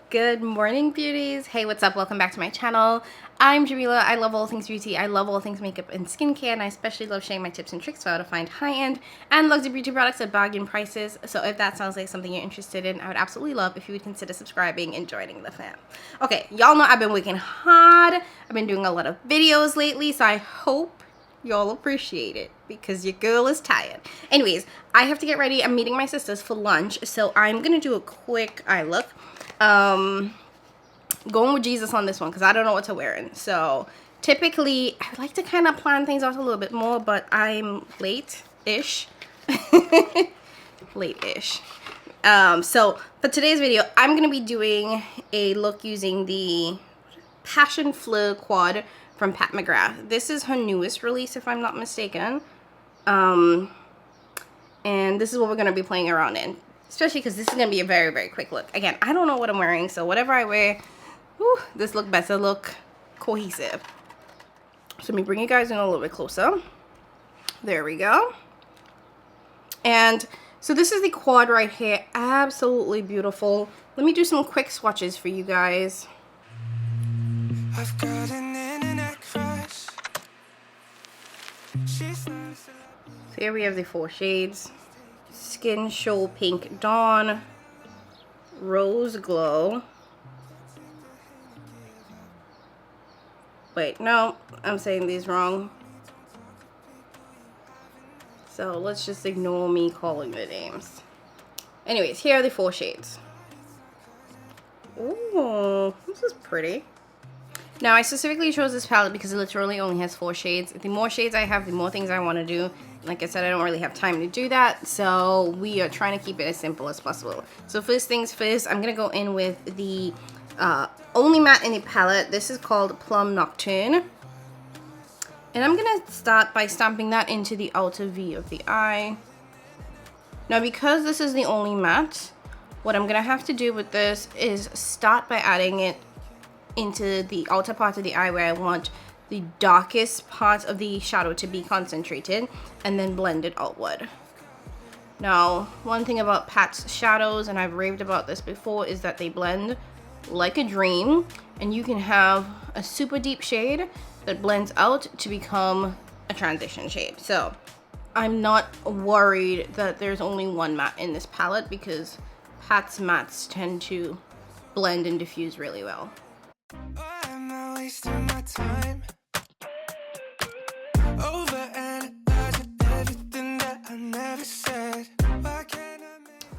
Good morning, beauties. Hey, what's up? Welcome back to my channel. I'm Jamila. I love all things beauty. I love all things makeup and skincare, and I especially love sharing my tips and tricks for how to find high-end and luxury beauty products at bargain prices. So if that sounds like something you're interested in, I would absolutely love if you would consider subscribing and joining the fam. Okay, y'all know I've been working hard. I've been doing a lot of videos lately, so I hope y'all appreciate it because your girl is tired. Anyways, I have to get ready. I'm meeting my sisters for lunch, so I'm gonna do a quick eye look. Going with Jesus on this one because I don't know what to wear in. So typically I like to kind of plan things out a little bit more, but I'm late-ish. Late-ish. So for today's video, I'm gonna be doing a look using the Passion Fleur quad from Mcgrath. This is her newest release, if I'm not mistaken. And this is what we're gonna be playing around in. Especially because this is going to be a very, very quick look. Again, I don't know what I'm wearing, so whatever I wear, whew, this look better look cohesive. So let me bring you guys in a little bit closer. There we go. And so this is the quad right here. Absolutely beautiful. Let me do some quick swatches for you guys. I've got an internet crush. So here we have the 4 shades. Skin Show Pink Dawn, Rose Glow. Wait, no, I'm saying these wrong. So let's just ignore me calling the names. Anyways, here are the 4 shades. Ooh, this is pretty. Now, I specifically chose this palette because it literally only has 4 shades. The more shades I have, the more things I want to do. Like I said, I don't really have time to do that, so we are trying to keep it as simple as possible. So first things first, I'm going to go in with the only matte in the palette. This is called Plum Nocturne. And I'm going to start by stamping that into the outer V of the eye. Now, because this is the only matte, what I'm going to have to do with this is start by adding it into the outer part of the eye where I want the darkest part of the shadow to be concentrated, and then blend it outward. Now, one thing about Pat's shadows, and I've raved about this before, is that they blend like a dream, and you can have a super deep shade that blends out to become a transition shade. So I'm not worried that there's only one matte in this palette because Pat's mattes tend to blend and diffuse really well. Am I wasting my time?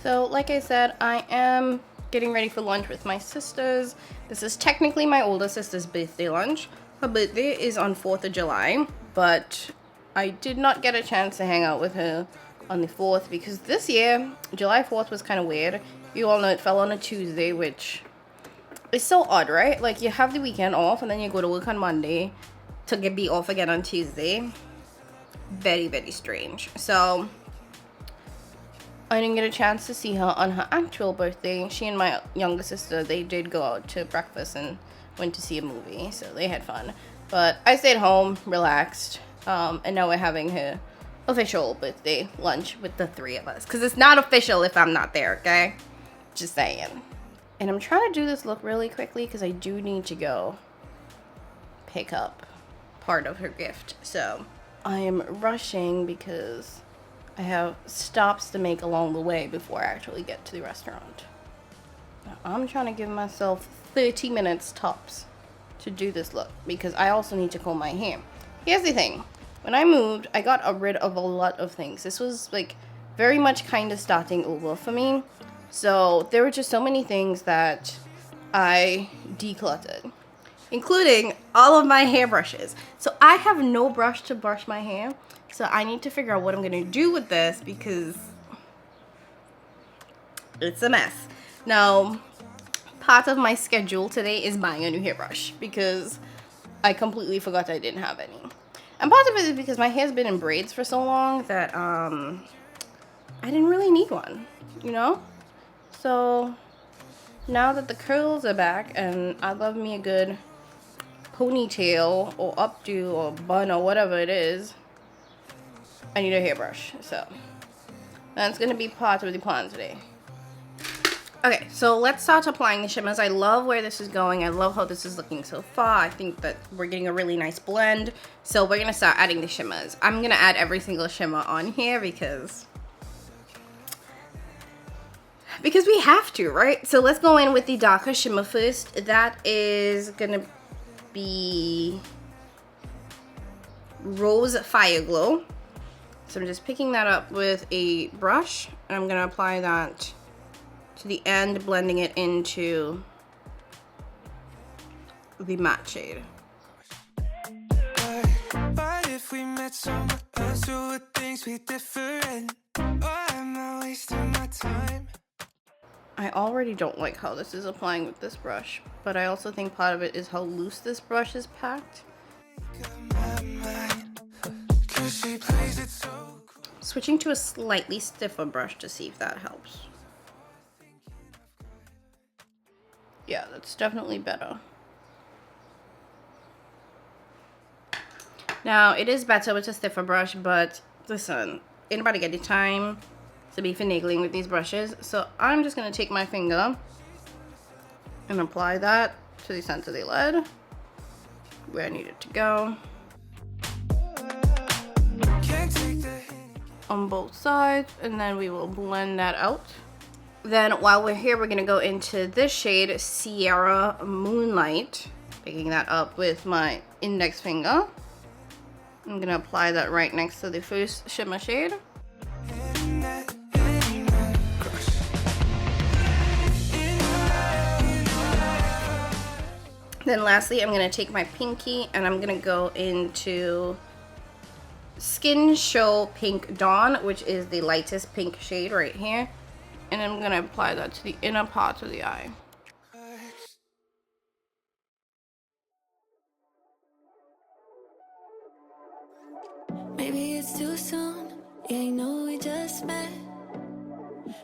So like I said, I am getting ready for lunch with my sisters. This is technically my older sister's birthday lunch. Her birthday is on 4th of July, but I did not get a chance to hang out with her on the 4th because this year, July 4th was kind of weird. You all know it fell on a Tuesday, which is so odd, right? Like you have the weekend off and then you go to work on Monday to be off again on Tuesday. Very, very strange. So I didn't get a chance to see her on her actual birthday. She and my younger sister, they did go out to breakfast and went to see a movie, so they had fun. But I stayed home, relaxed, and now we're having her official birthday lunch with the 3 of us. Because it's not official if I'm not there, okay? Just saying. And I'm trying to do this look really quickly because I do need to go pick up part of her gift. So I am rushing because I have stops to make along the way before I actually get to the restaurant. Now, I'm trying to give myself 30 minutes tops to do this look because I also need to comb my hair. Here's the thing. When I moved, I got rid of a lot of things. This was like very much kind of starting over for me. So there were just so many things that I decluttered, including all of my hairbrushes. So I have no brush to brush my hair. So I need to figure out what I'm going to do with this because it's a mess. Now, part of my schedule today is buying a new hairbrush because I completely forgot I didn't have any. And part of it is because my hair's been in braids for so long that I didn't really need one, you know? So now that the curls are back and I love me a good ponytail or updo or bun or whatever it is, I need a hairbrush. So that's gonna be part of the plan today. Okay, so let's start applying the shimmers. I love where this is going. I love how this is looking so far. I think that we're getting a really nice blend. So we're gonna start adding the shimmers. I'm gonna add every single shimmer on here because we have to, right? So let's go in with the darker shimmer first. That is gonna be Rose Fire Glow. So I'm just picking that up with a brush, and I'm gonna apply that to the end, blending it into the matte shade. But if we met somewhere else, would things be different? Or am I wasting my time? I already don't like how this is applying with this brush, but I also think part of it is how loose this brush is packed. Switching to a slightly stiffer brush to see if that helps. Yeah, that's definitely better. Now, it is better with a stiffer brush, but listen, ain't nobody get the time to be finagling with these brushes. So I'm just going to take my finger and apply that to the center of the lid, where I need it to go. On both sides, and then we will blend that out. Then while we're here, we're gonna go into this shade, Sierra Moonlight, picking that up with my index finger. I'm gonna apply that right next to the first shimmer shade. Then lastly, I'm gonna take my pinky and I'm gonna go into Skin Show Pink Dawn, which is the lightest pink shade right here. And I'm gonna apply that to the inner part of the eye. Maybe it's too soon. Yeah, I know we just met.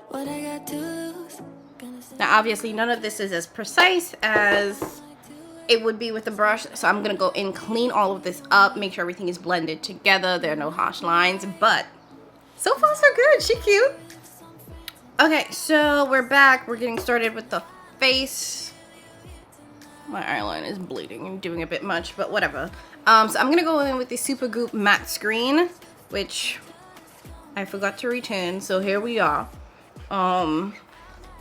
What I got to lose. Now, obviously, none of this is as precise as it would be with the brush, so I'm gonna go in, clean all of this up, make sure everything is blended together. There are no harsh lines, but so far so good. She cute. Okay, so we're back. We're getting started with the face. My eyeline is bleeding and doing a bit much, but whatever. So I'm gonna go in with the Supergoop Matte Screen, which I forgot to return, so here we are.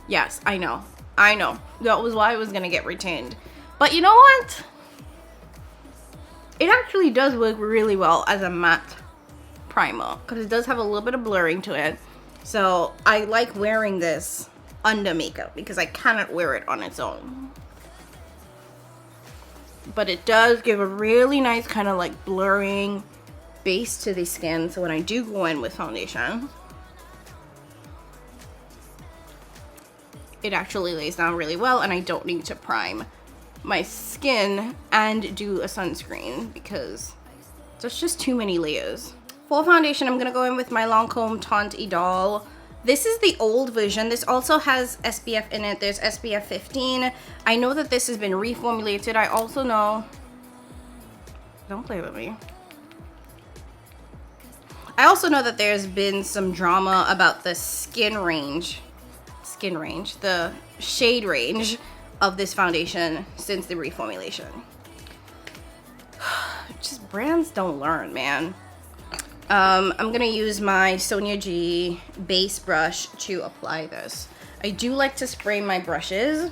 Yes, I know. That was why it was gonna get returned. But you know what? It actually does work really well as a matte primer, because it does have a little bit of blurring to it. So I like wearing this under makeup because I cannot wear it on its own. But it does give a really nice kind of like blurring base to the skin. So when I do go in with foundation, it actually lays down really well, and I don't need to prime my skin and do a sunscreen because there's just too many layers. For foundation, I'm gonna go in with my Lancome Teint Idole. This is the old version. This also has SPF in it. There's SPF 15. I know that this has been reformulated. I also know, don't play with me. I also know that there's been some drama about the the shade range of this foundation since the reformulation. Just brands don't learn, man. I'm gonna use my Sonia G base brush to apply this. I do like to spray my brushes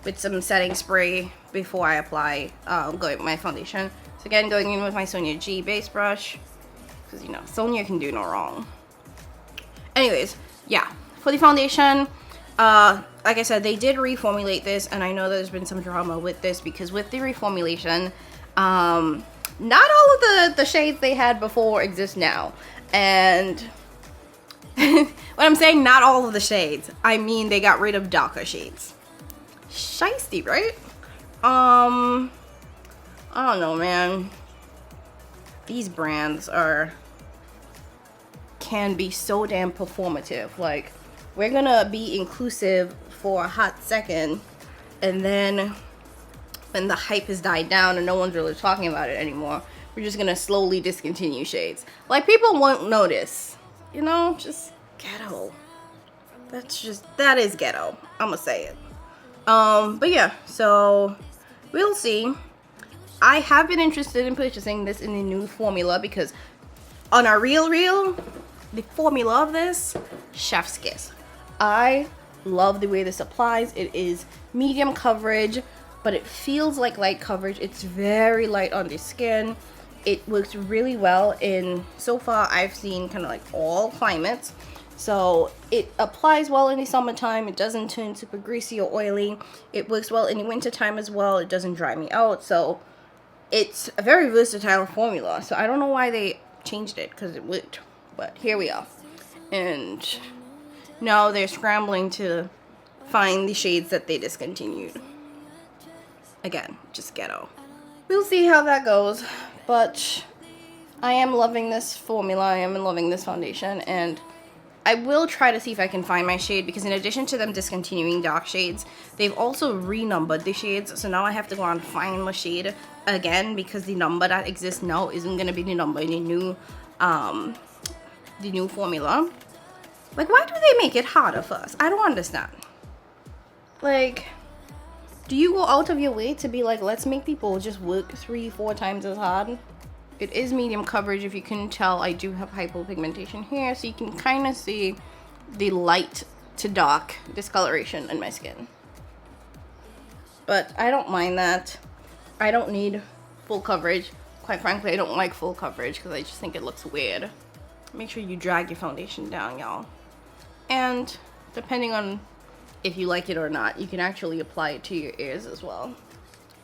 with some setting spray before I apply my foundation. So again, going in with my Sonia G base brush, because you know, Sonia can do no wrong. Anyways, yeah, for the foundation, like I said, they did reformulate this, and I know there's been some drama with this because with the reformulation, not all of the shades they had before exist now. And when I'm saying not all of the shades, I mean they got rid of darker shades. Shiesty, right? I don't know, man. These brands can be so damn performative. Like, we're gonna be inclusive for a hot second, and then when the hype has died down and no one's really talking about it anymore, we're just gonna slowly discontinue shades. Like, people won't notice, you know, just ghetto. that is ghetto. I'm gonna say it. But yeah, so we'll see. I have been interested in purchasing this in the new formula because on our reel, the formula of this, chef's kiss. I love the way this applies. It is medium coverage, but it feels like light coverage. It's very light on the skin. It works really well in, so far I've seen kind of like all climates. So it applies well in the summertime. It doesn't turn super greasy or oily. It works well in the wintertime as well. It doesn't dry me out. So it's a very versatile formula. So I don't know why they changed it, because it worked. But here we are. And now they're scrambling to find the shades that they discontinued. Again, just ghetto. We'll see how that goes. But I am loving this formula. I am loving this foundation. And I will try to see if I can find my shade, because in addition to them discontinuing dark shades, they've also renumbered the shades. So now I have to go on and find my shade again, because the number that exists now isn't going to be the number in the new formula. Like, why do they make it harder for us? I don't understand. Like, do you go out of your way to be like, let's make people just work 3-4 times as hard? It is medium coverage. If you can tell, I do have hypopigmentation here, so you can kind of see the light to dark discoloration in my skin. But I don't mind that. I don't need full coverage. Quite frankly, I don't like full coverage because I just think it looks weird. Make sure you drag your foundation down, y'all. And depending on if you like it or not, you can actually apply it to your ears as well.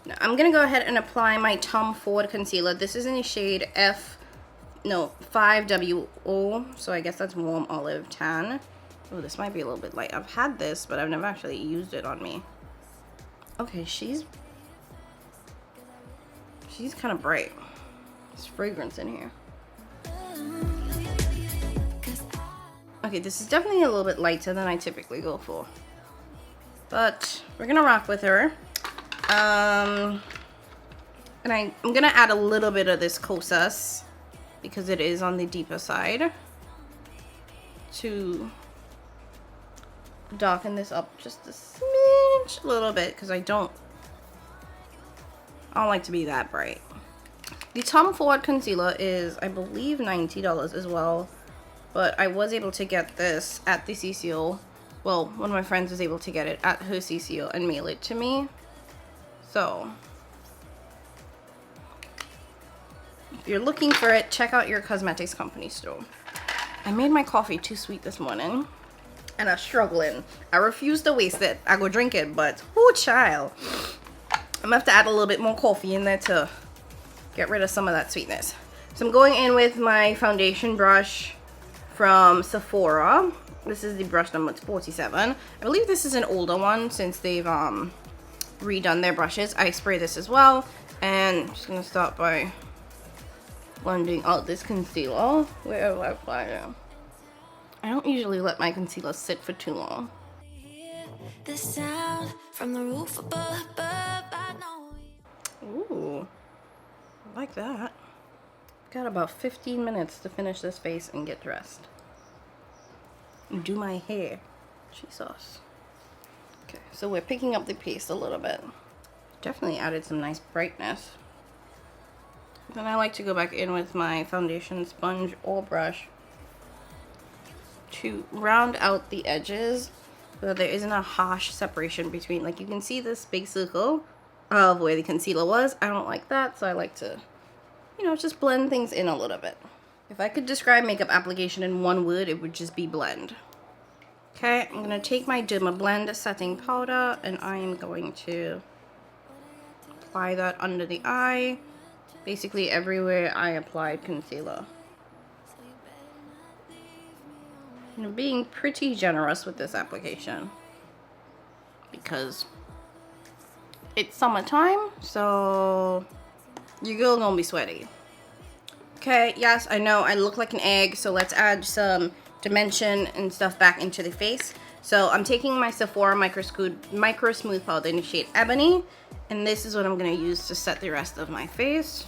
Now, I'm gonna go ahead and apply my Tom Ford concealer. This is in the shade 5WO, so I guess that's warm olive tan. Oh, this might be a little bit light. I've had this, but I've never actually used it on me. Okay, she's kind of bright. There's fragrance in here. Okay, this is definitely a little bit lighter than I typically go for. But we're gonna rock with her. And I'm gonna add a little bit of this Kosas because it is on the deeper side to darken this up just a smidge, a little bit, because I don't like to be that bright. The Tom Ford concealer is, I believe, $90 as well, but I was able to get this at the CCO. Well, one of my friends was able to get it at her CCO and mail it to me. So if you're looking for it, check out your cosmetics company store. I made my coffee too sweet this morning and I'm struggling. I refuse to waste it. I go drink it, but oh child, I'm gonna have to add a little bit more coffee in there to get rid of some of that sweetness. So I'm going in with my foundation brush from Sephora. This is the brush number 47. I believe this is an older one since they've redone their brushes. I spray this as well, and I'm just gonna start by blending out this concealer. Where do I apply it? I don't usually let my concealer sit for too long. The sound from the roof above, ooh, I like that. Got about 15 minutes to finish this face and get dressed. And do my hair. Jesus. Okay, so we're picking up the paste a little bit. Definitely added some nice brightness. Then I like to go back in with my foundation sponge or brush to round out the edges so that there isn't a harsh separation between, like, you can see this big circle of where the concealer was. I don't like that, so I like to, you know, just blend things in a little bit. If I could describe makeup application in one word, it would just be blend. Okay, I'm going to take my Derma Blend setting powder and I am going to apply that under the eye, basically everywhere I applied concealer. I'm being pretty generous with this application because it's summertime, so your girl gonna be sweaty. Okay, yes, I know I look like an egg, so let's add some dimension and stuff back into the face. So I'm taking my Sephora Micro Smooth Powder in the shade Ebony, and this is what I'm gonna use to set the rest of my face.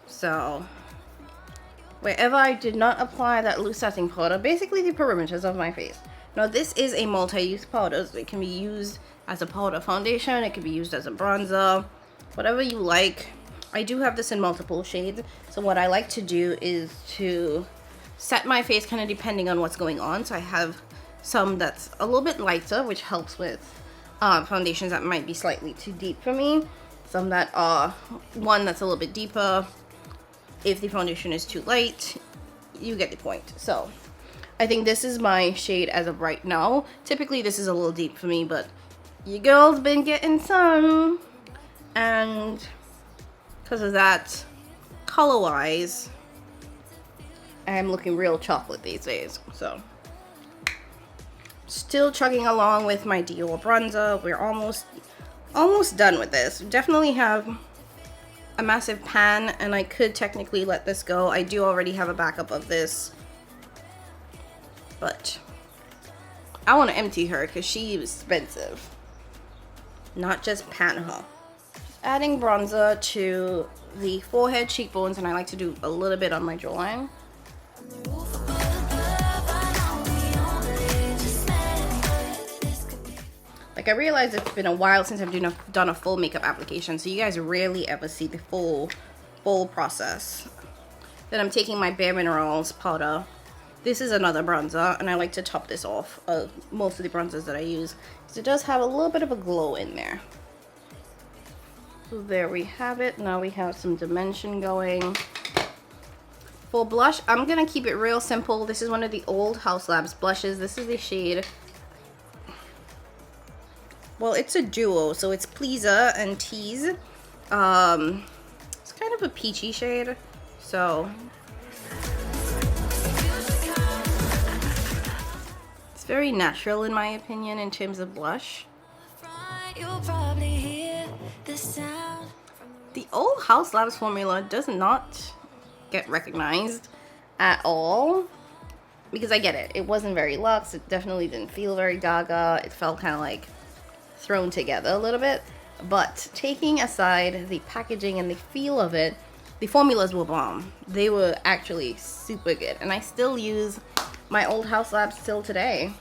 So wherever I did not apply that loose setting powder, basically the perimeters of my face. Now this is a multi-use powder, so it can be used as a powder foundation, it can be used as a bronzer, whatever you like. I do have this in multiple shades, so what I like to do is to set my face kind of depending on what's going on. So I have some that's a little bit lighter, which helps with foundations that might be slightly too deep for me. Some that are one that's a little bit deeper. If the foundation is too light, you get the point. So I think this is my shade as of right now. Typically this is a little deep for me, but your girl's been getting some, and because of that, color wise, I'm looking real chocolate these days. So still chugging along with my Dior bronzer. We're almost done with this. Definitely have a massive pan, and I could technically let this go. I do already have a backup of this, but I want to empty her because she is expensive, not just pan her. Just adding bronzer to the forehead, cheekbones, and I like to do a little bit on my jawline. Like, I realize it's been a while since I've done a full makeup application, so you guys rarely ever see the full process. Then I'm taking my Bare Minerals powder. This is another bronzer, and I like to top this off of most of the bronzers that I use, because it does have a little bit of a glow in there. So there we have it. Now we have some dimension going. For blush, I'm gonna keep it real simple. This is one of the old House Labs blushes. This is the shade, well, it's a duo, so it's Pleaser and Tease. It's kind of a peachy shade, so it's very natural in my opinion in terms of blush. The old House Labs formula does not get recognized at all, because I get it. It wasn't very luxe. It definitely didn't feel very gaga. It felt kind of like thrown together a little bit, but taking aside the packaging and the feel of it, the formulas were bomb. They were actually super good, and I still use my old House Labs still today.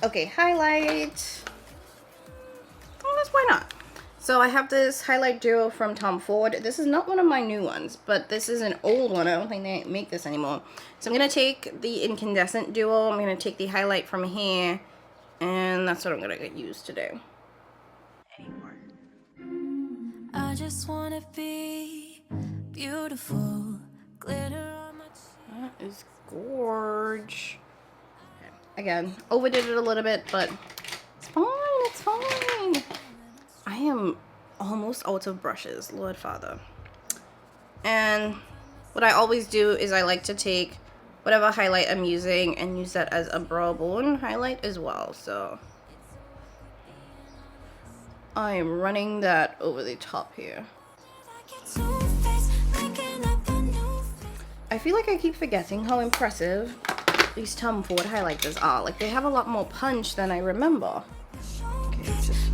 Okay, highlight. Oh, that's why not. So I have this highlight duo from Tom Ford. This is not one of my new ones, but this is an old one. I don't think they make this anymore. So I'm gonna take the incandescent duo. I'm gonna take the highlight from here, and that's what I'm gonna use today. I just wanna be beautiful. Glitter on my... That is gorge. Again, overdid it a little bit, but it's fine, it's fine. I am almost out of brushes, Lord Father. And what I always do is I like to take whatever highlight I'm using and use that as a brow bone highlight as well. So I am running that over the top here. I feel like I keep forgetting how impressive these Tom Ford highlighters are. Like, they have a lot more punch than I remember. Okay, just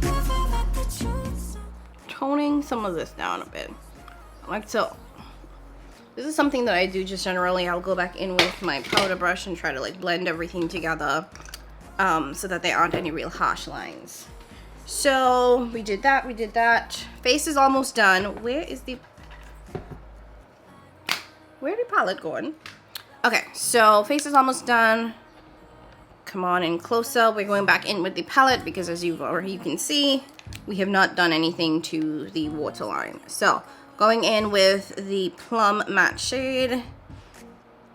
toning some of this down a bit. I like to... This is something that I do just generally. I'll go back in with my powder brush and try to like blend everything together so that there aren't any real harsh lines. So we did that, we did that. Face is almost done. Where's the palette going? Okay, so face is almost done. Come on in closer. We're going back in with the palette because, as you can see, we have not done anything to the waterline. So going in with the Plum Matte shade,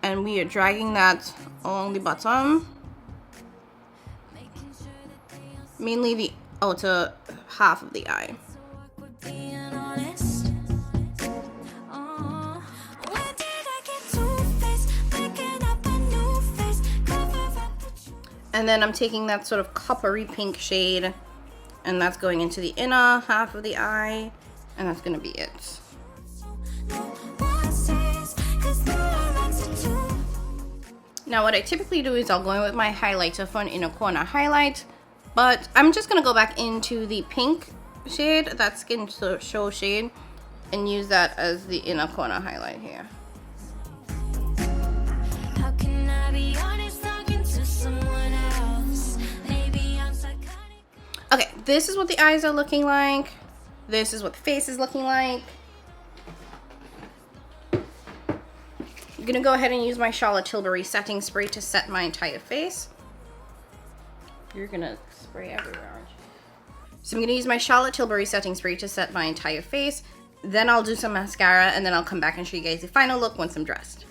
and we are dragging that along the bottom, mainly the outer half of the eye. And then I'm taking that sort of coppery pink shade, and that's going into the inner half of the eye, and that's gonna be it. Now what I typically do is I'll go in with my highlighter for an inner corner highlight, but I'm just gonna go back into the pink shade, that Skin Show shade, and use that as the inner corner highlight here. How can I be honest, talking to this is what the eyes are looking like. This is what the face is looking like. I'm gonna go ahead and use my Charlotte Tilbury setting spray to set my entire face. You're gonna spray everywhere, aren't you? So I'm gonna use my Charlotte Tilbury setting spray to set my entire face. Then I'll do some mascara, and then I'll come back and show you guys the final look once I'm dressed.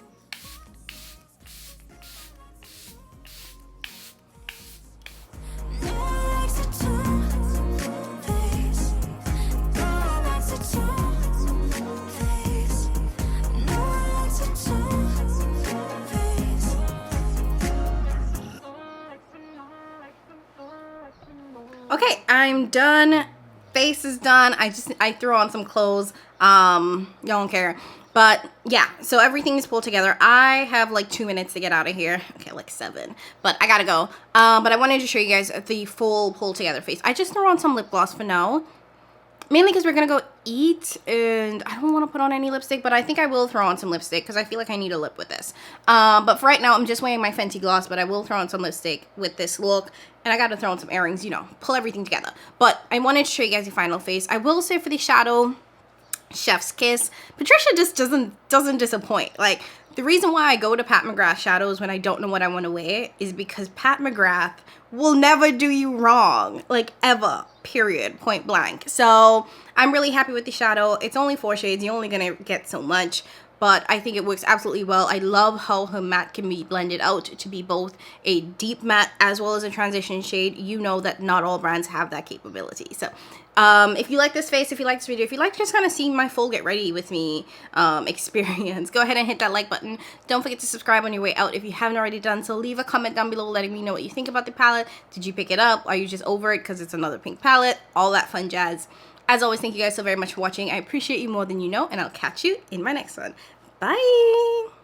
Okay, I'm done. Face is done. I threw on some clothes. Y'all don't care. But yeah, so everything is pulled together. I have like 2 minutes to get out of here. Okay, like 7, but I gotta go. But I wanted to show you guys the full pulled together face. I just threw on some lip gloss for now. Mainly because we're gonna go eat, and I don't want to put on any lipstick, but I think I will throw on some lipstick because I feel like I need a lip with this. But for right now, I'm just wearing my Fenty gloss, but I will throw on some lipstick with this look, and I gotta throw on some earrings, you know, pull everything together. But I wanted to show you guys the final face. I will say for the shadow, chef's kiss. Patricia just doesn't disappoint. Like, the reason why I go to Pat McGrath shadows when I don't know what I want to wear is because Pat McGrath will never do you wrong, like ever, period, point blank. So I'm really happy with the shadow. It's only 4 shades. You're only gonna get so much, but I think it works absolutely well. I love how her matte can be blended out to be both a deep matte as well as a transition shade. You know that not all brands have that capability. So if you like this face, if you like this video, if you like just kind of seeing my full get ready with me experience, go ahead and hit that like button. Don't forget to subscribe on your way out if you haven't already done so. Leave a comment down below letting me know what you think about the palette. Did you pick it up? Are you just over it because it's another pink palette? All that fun jazz. As always, thank you guys so very much for watching. I appreciate you more than you know, and I'll catch you in my next one. Bye!